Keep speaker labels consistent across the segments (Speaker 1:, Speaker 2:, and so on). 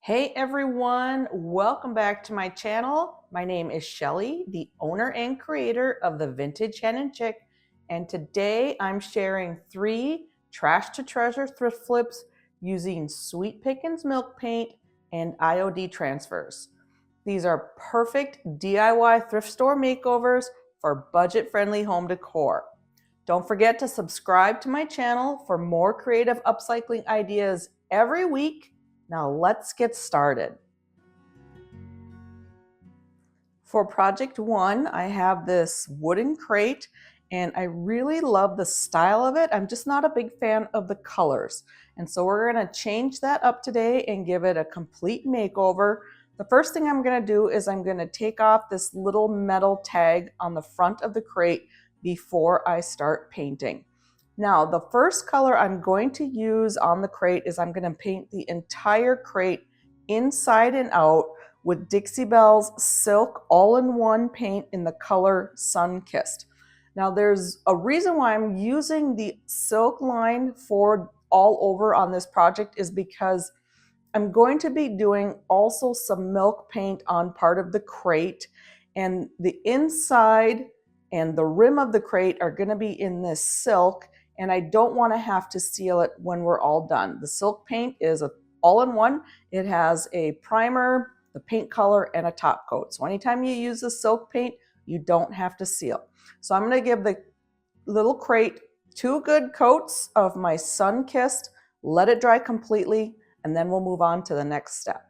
Speaker 1: Hey everyone, welcome back to my channel. My name is Shelly, the owner and creator of the Vintage Hen and Chick, and today I'm sharing 3 trash to treasure thrift flips using Sweet Pickins Milk Paint and IOD transfers. These are perfect DIY thrift store makeovers for budget-friendly home decor. Don't forget to subscribe to my channel for more creative upcycling ideas every week. Now let's get started. For project 1, I have this wooden crate and I really love the style of it. I'm just not a big fan of the colors. And so we're going to change that up today and give it a complete makeover. The first thing I'm going to do is I'm going to take off this little metal tag on the front of the crate before I start painting. Now, the first color I'm going to use on the crate is I'm going to paint the entire crate inside and out with Dixie Belle's Silk All-in-One paint in the color Sun Kissed. Now, there's a reason why I'm using the silk line for all over on this project is because I'm going to be doing also some milk paint on part of the crate, and the inside and the rim of the crate are going to be in this silk, and I don't want to have to seal it when we're all done. The silk paint is all-in-one. It has a primer, the paint color, and a top coat. So anytime you use the silk paint, you don't have to seal. So I'm going to give the little crate 2 good coats of my Sun Kissed, let it dry completely, and then we'll move on to the next step.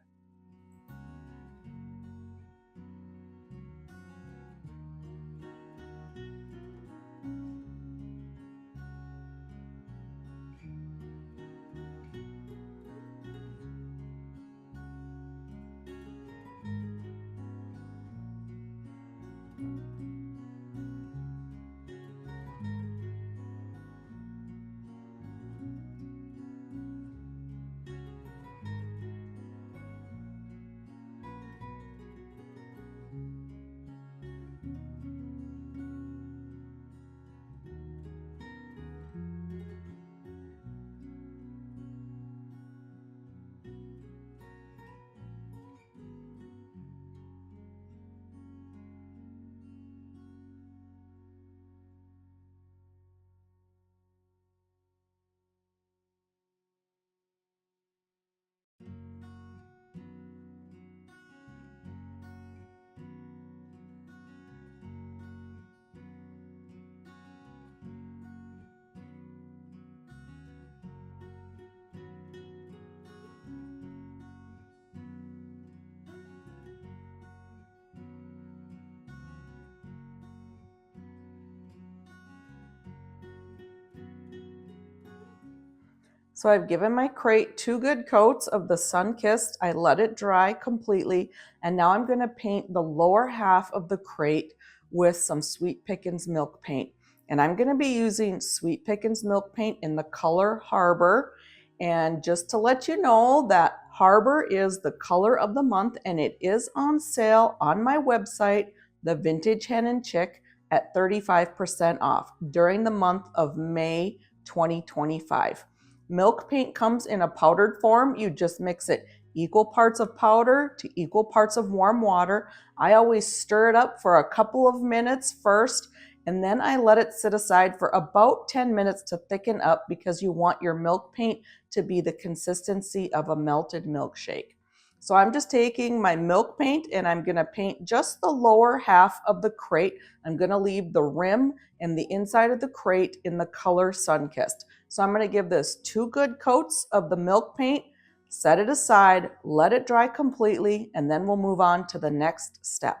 Speaker 1: So I've given my crate 2 good coats of the Sun Kissed. I let it dry completely, and now I'm going to paint the lower half of the crate with some Sweet Pickins Milk Paint. And I'm going to be using Sweet Pickins Milk Paint in the color Harbor. And just to let you know that Harbor is the color of the month, and it is on sale on my website, The Vintage Hen and Chick, at 35% off during the month of May 2025. Milk paint comes in a powdered form. You just mix it equal parts of powder to equal parts of warm water. I always stir it up for a couple of minutes first, and then I let it sit aside for about 10 minutes to thicken up because you want your milk paint to be the consistency of a melted milkshake. So I'm just taking my milk paint and I'm going to paint just the lower half of the crate. I'm going to leave the rim and the inside of the crate in the color Sun Kissed. So I'm going to give this 2 good coats of the milk paint, set it aside, let it dry completely, and then we'll move on to the next step.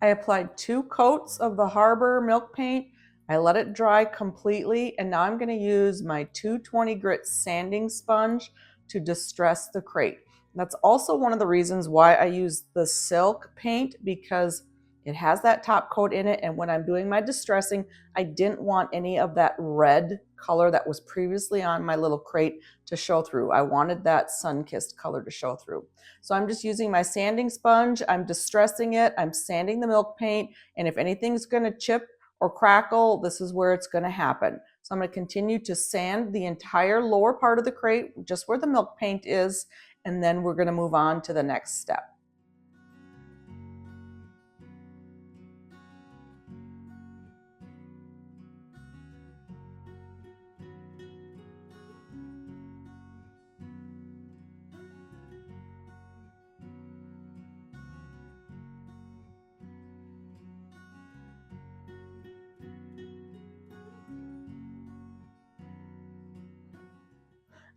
Speaker 1: I applied 2 coats of the Harbor milk paint. I let it dry completely, and now I'm going to use my 220 grit sanding sponge to distress the crate. That's also one of the reasons why I use the silk paint, because it has that top coat in it, and when I'm doing my distressing, I didn't want any of that red color that was previously on my little crate to show through. I wanted that sun-kissed color to show through. So I'm just using my sanding sponge, I'm distressing it, I'm sanding the milk paint, and if anything's gonna chip or crackle, this is where it's gonna happen. So I'm gonna continue to sand the entire lower part of the crate, just where the milk paint is, and then we're gonna move on to the next step.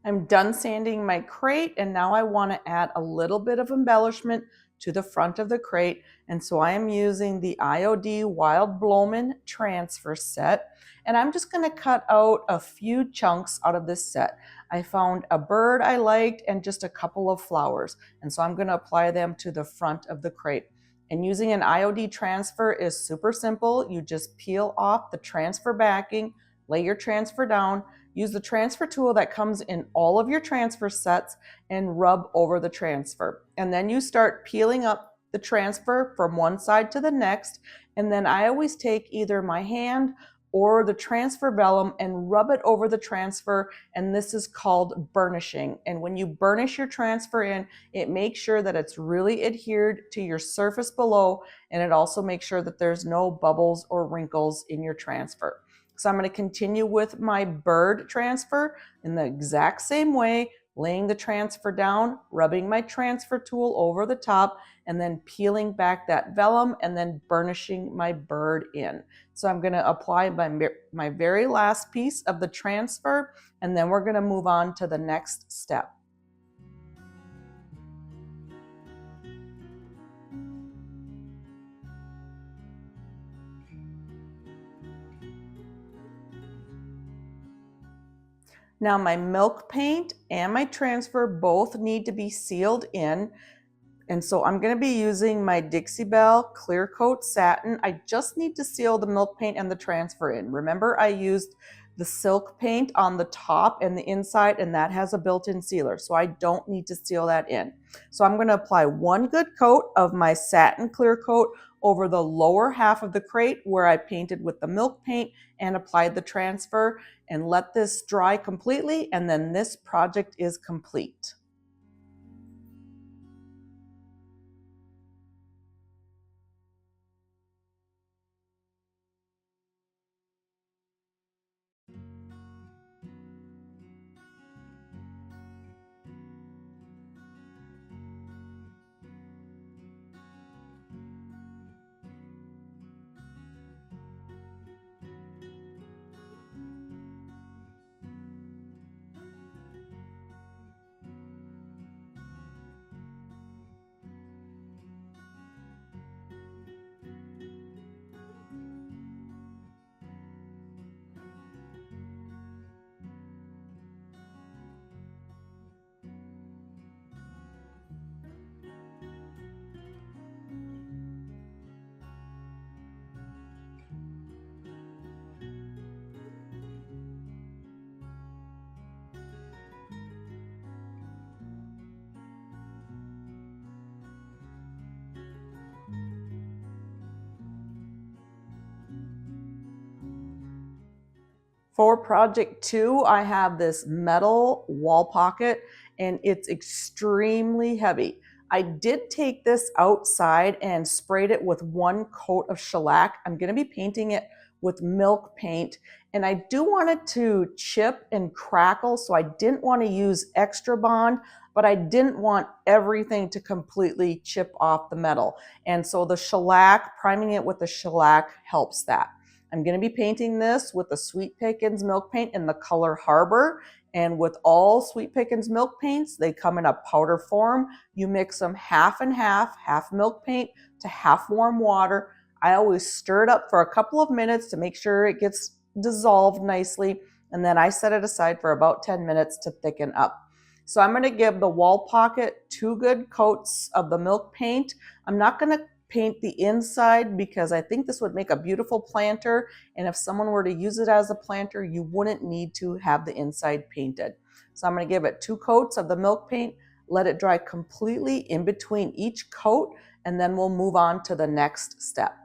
Speaker 1: I'm done sanding my crate, and now I want to add a little bit of embellishment to the front of the crate. And so I am using the IOD Wild Blomin transfer set, and I'm just going to cut out a few chunks out of this set. I found a bird I liked and just a couple of flowers, and so I'm going to apply them to the front of the crate. And using an IOD transfer is super simple. You just peel off the transfer backing, lay your transfer down, use the transfer tool that comes in all of your transfer sets, and rub over the transfer. And then you start peeling up the transfer from one side to the next. And then I always take either my hand or the transfer vellum and rub it over the transfer, and this is called burnishing. And when you burnish your transfer in, it makes sure that it's really adhered to your surface below, and it also makes sure that there's no bubbles or wrinkles in your transfer. So I'm going to continue with my bird transfer in the exact same way, laying the transfer down, rubbing my transfer tool over the top, and then peeling back that vellum and then burnishing my bird in. So I'm going to apply my very last piece of the transfer, and then we're going to move on to the next step. Now my milk paint and my transfer both need to be sealed in. And so I'm going to be using my Dixie Belle Clear Coat Satin. I just need to seal the milk paint and the transfer in. Remember, I used the silk paint on the top and the inside, and that has a built-in sealer, so I don't need to seal that in. So I'm going to apply one good coat of my satin clear coat over the lower half of the crate where I painted with the milk paint and applied the transfer, and let this dry completely, and then this project is complete. For project 2, I have this metal wall pocket, and it's extremely heavy. I did take this outside and sprayed it with one coat of shellac. I'm going to be painting it with milk paint, and I do want it to chip and crackle, so I didn't want to use extra bond, but I didn't want everything to completely chip off the metal. And so the shellac, priming it with the shellac, helps that. I'm going to be painting this with the Sweet Pickins Milk Paint in the color Harbor. And with all Sweet Pickins Milk Paints, they come in a powder form. You mix them half and half milk paint to half warm water. I always stir it up for a couple of minutes to make sure it gets dissolved nicely. And then I set it aside for about 10 minutes to thicken up. So I'm going to give the wall pocket 2 good coats of the milk paint. I'm not going to paint the inside because I think this would make a beautiful planter, and if someone were to use it as a planter, you wouldn't need to have the inside painted. So I'm going to give it 2 coats of the milk paint, let it dry completely in between each coat, and then we'll move on to the next step.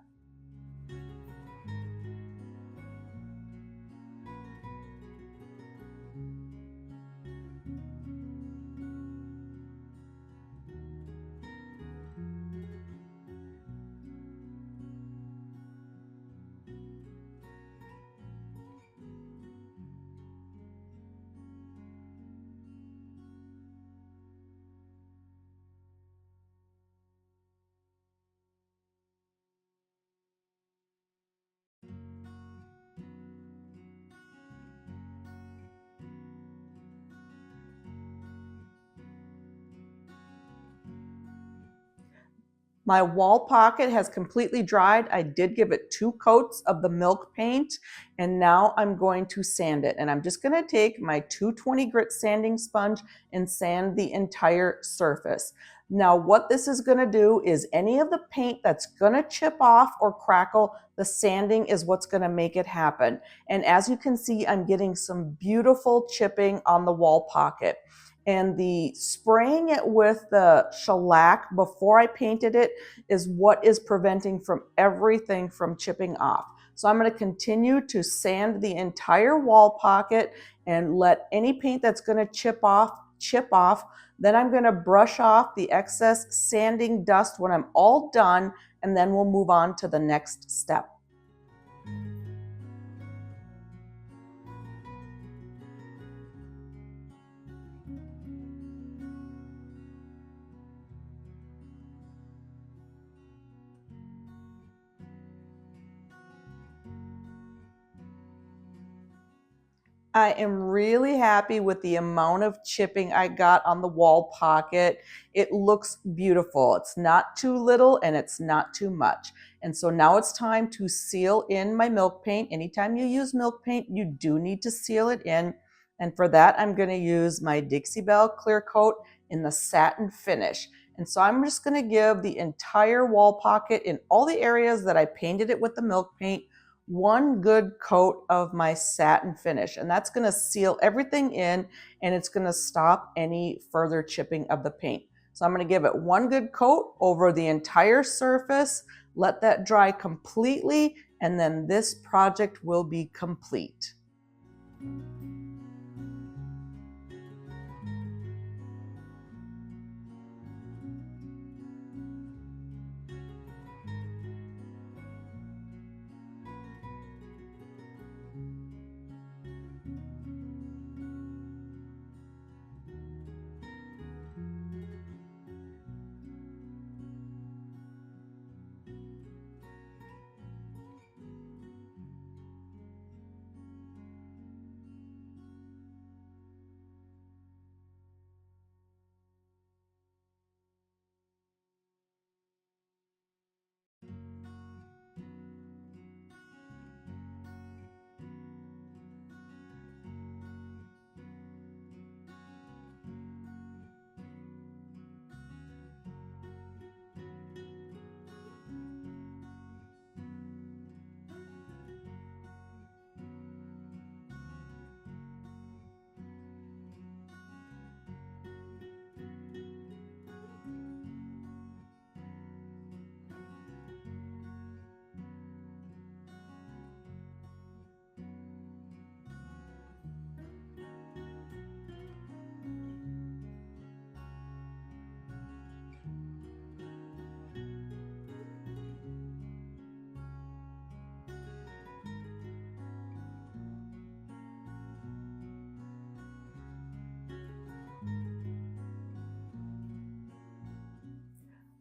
Speaker 1: My wall pocket has completely dried. I did give it 2 coats of the milk paint, and now I'm going to sand it. And I'm just going to take my 220 grit sanding sponge and sand the entire surface. Now what this is going to do is any of the paint that's going to chip off or crackle, the sanding is what's going to make it happen. And as you can see, I'm getting some beautiful chipping on the wall pocket. And the spraying it with the shellac before I painted it is what is preventing from everything from chipping off. So I'm going to continue to sand the entire wall pocket and let any paint that's going to chip off. Then I'm going to brush off the excess sanding dust when I'm all done, and then we'll move on to the next step. I am really happy with the amount of chipping I got on the wall pocket. It looks beautiful. It's not too little and it's not too much. And so now it's time to seal in my milk paint. Anytime you use milk paint, you do need to seal it in. And for that, I'm going to use my Dixie Belle clear coat in the satin finish. And so I'm just going to give the entire wall pocket in all the areas that I painted it with the milk paint 1 good coat of my satin finish, and that's going to seal everything in, and it's going to stop any further chipping of the paint. So I'm going to give it 1 good coat over the entire surface, let that dry completely, and then this project will be complete.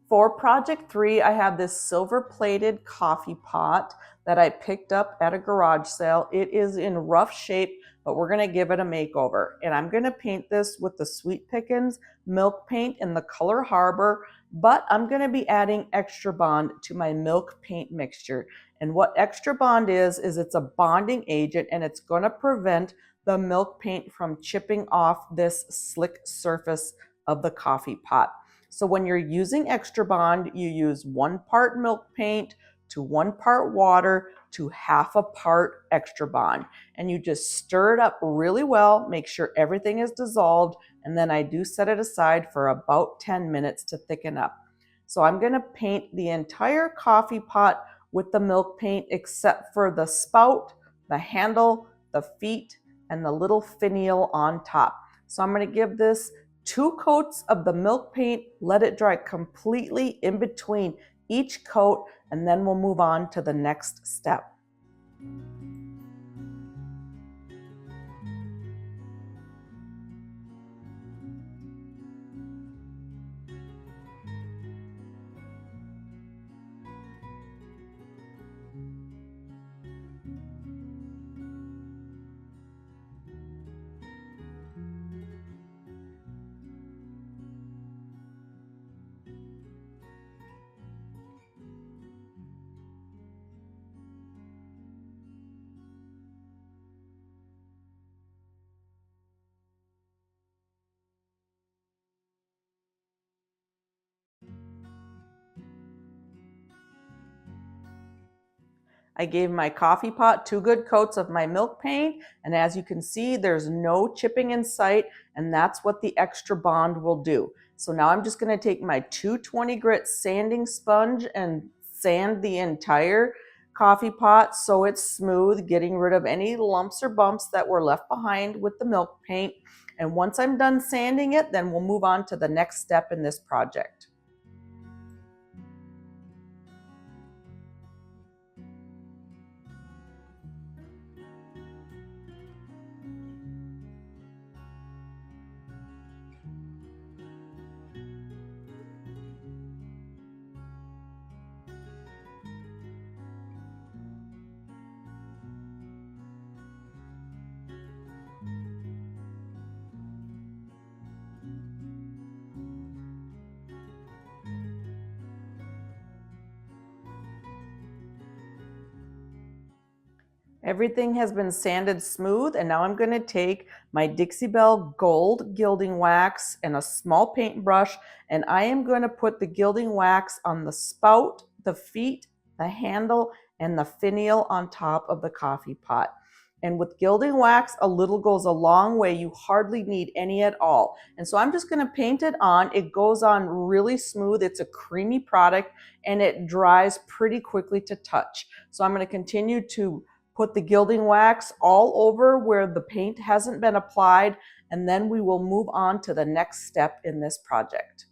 Speaker 1: For project 3, I have this silver plated coffee pot that I picked up at a garage sale. It is in rough shape, but we're going to give it a makeover. And I'm going to paint this with the Sweet Pickins Milk Paint in the color Harbor, but I'm going to be adding Extra Bond to my milk paint mixture. And what Extra Bond is it's a bonding agent, and it's going to prevent the milk paint from chipping off this slick surface of the coffee pot. So when you're using Extra Bond, you use 1 part milk paint to 1 part water to half a part Extra Bond. And you just stir it up really well, make sure everything is dissolved, and then I do set it aside for about 10 minutes to thicken up. So I'm going to paint the entire coffee pot with the milk paint except for the spout, the handle, the feet, and the little finial on top. So I'm going to give this 2 coats of the milk paint, let it dry completely in between each coat, and then we'll move on to the next step. I gave my coffee pot 2 good coats of my milk paint, and as you can see, there's no chipping in sight, and that's what the Extra Bond will do. So now I'm just going to take my 220 grit sanding sponge and sand the entire coffee pot so it's smooth, getting rid of any lumps or bumps that were left behind with the milk paint. And once I'm done sanding it, then we'll move on to the next step in this project. Everything has been sanded smooth, and now I'm going to take my Dixie Belle Gold Gilding Wax and a small paintbrush, and I am going to put the gilding wax on the spout, the feet, the handle, and the finial on top of the coffee pot. And with gilding wax, a little goes a long way. You hardly need any at all. And so I'm just going to paint it on. It goes on really smooth. It's a creamy product, and it dries pretty quickly to touch. So I'm going to continue to put the gilding wax all over where the paint hasn't been applied, and then we will move on to the next step in this project.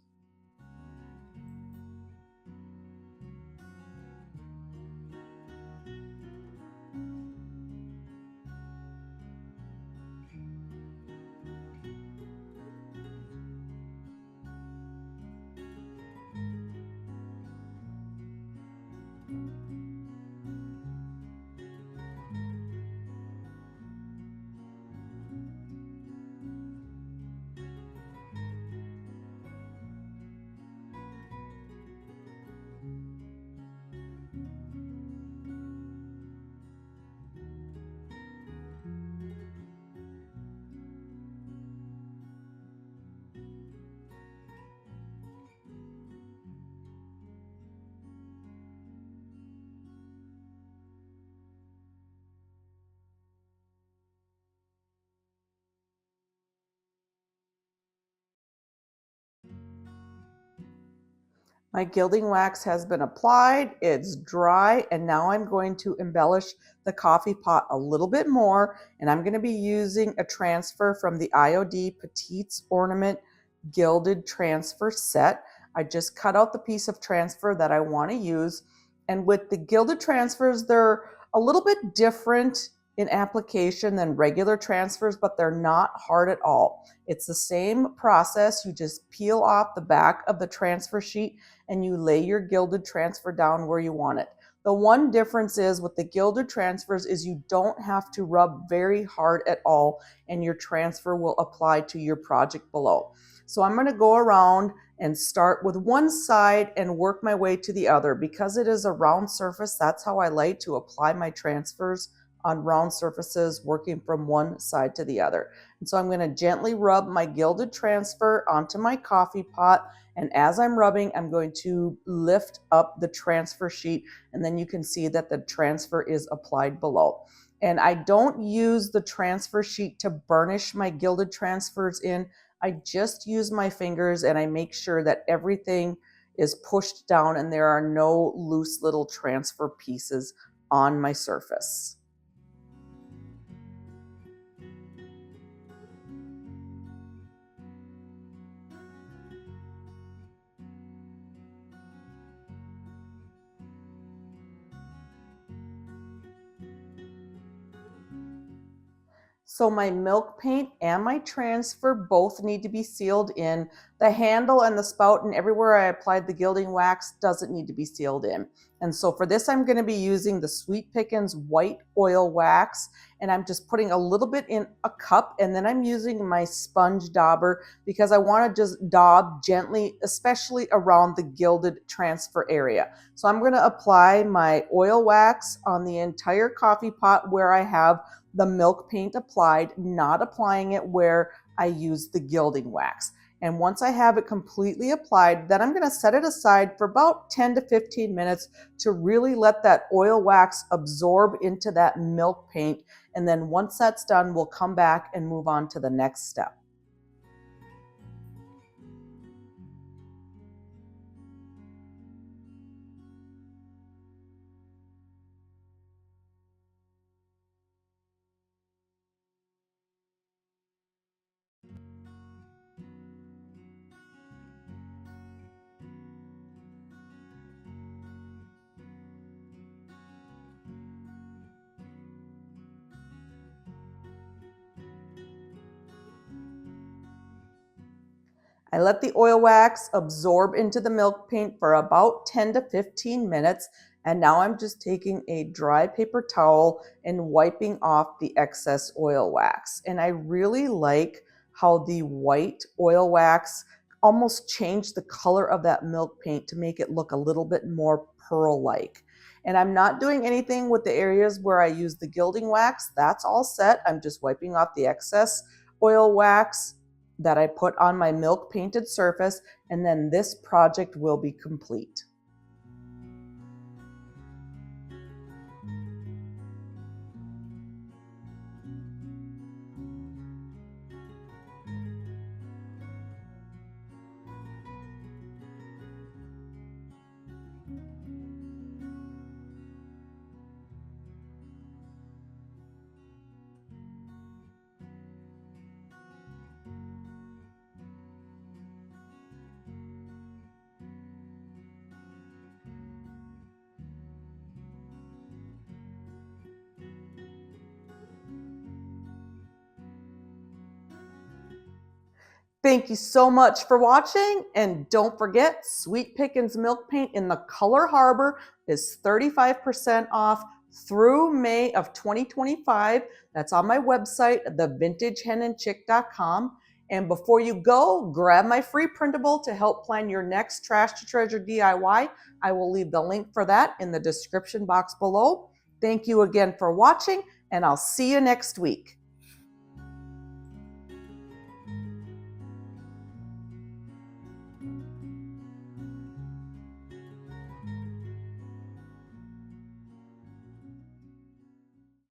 Speaker 1: My gilding wax has been applied, it's dry, and now I'm going to embellish the coffee pot a little bit more, and I'm going to be using a transfer from the IOD Petites Ornament Gilded Transfer set. I just cut out the piece of transfer that I want to use, and with the Gilded Transfers, they're a little bit different in application than regular transfers, but they're not hard at all. It's the same process. You just peel off the back of the transfer sheet and you lay your gilded transfer down where you want it. The one difference is with the gilded transfers is you don't have to rub very hard at all, and your transfer will apply to your project below. So I'm going to go around and start with one side and work my way to the other. Because it is a round surface, that's how I like to apply my transfers on round surfaces working from one side to the other. And so I'm going to gently rub my Gilded Transfer onto my coffee pot. And as I'm rubbing, I'm going to lift up the transfer sheet, and then you can see that the transfer is applied below. And I don't use the transfer sheet to burnish my Gilded Transfers in. I just use my fingers and I make sure that everything is pushed down and there are no loose little transfer pieces on my surface. So my milk paint and my transfer both need to be sealed in. The handle and the spout and everywhere I applied the gilding wax doesn't need to be sealed in. And so for this, I'm going to be using the Sweet Pickins white oil wax, and I'm just putting a little bit in a cup, and then I'm using my sponge dauber because I want to just daub gently, especially around the gilded transfer area. So I'm going to apply my oil wax on the entire coffee pot where I have the milk paint applied, not applying it where I use the gilding wax. And once I have it completely applied, then I'm going to set it aside for about 10 to 15 minutes to really let that oil wax absorb into that milk paint. And then once that's done, we'll come back and move on to the next step. I let the oil wax absorb into the milk paint for about 10 to 15 minutes. And now I'm just taking a dry paper towel and wiping off the excess oil wax. And I really like how the white oil wax almost changed the color of that milk paint to make it look a little bit more pearl-like. And I'm not doing anything with the areas where I use the gilding wax. That's all set. I'm just wiping off the excess oil wax that I put on my milk painted surface, and then this project will be complete. Thank you so much for watching, and don't forget, Sweet Pickins Milk Paint in the color Harbor is 35% off through May of 2025. That's on my website, thevintagehenandchick.com. And before you go, grab my free printable to help plan your next Trash to Treasure DIY. I will leave the link for that in the description box below. Thank you again for watching, and I'll see you next week.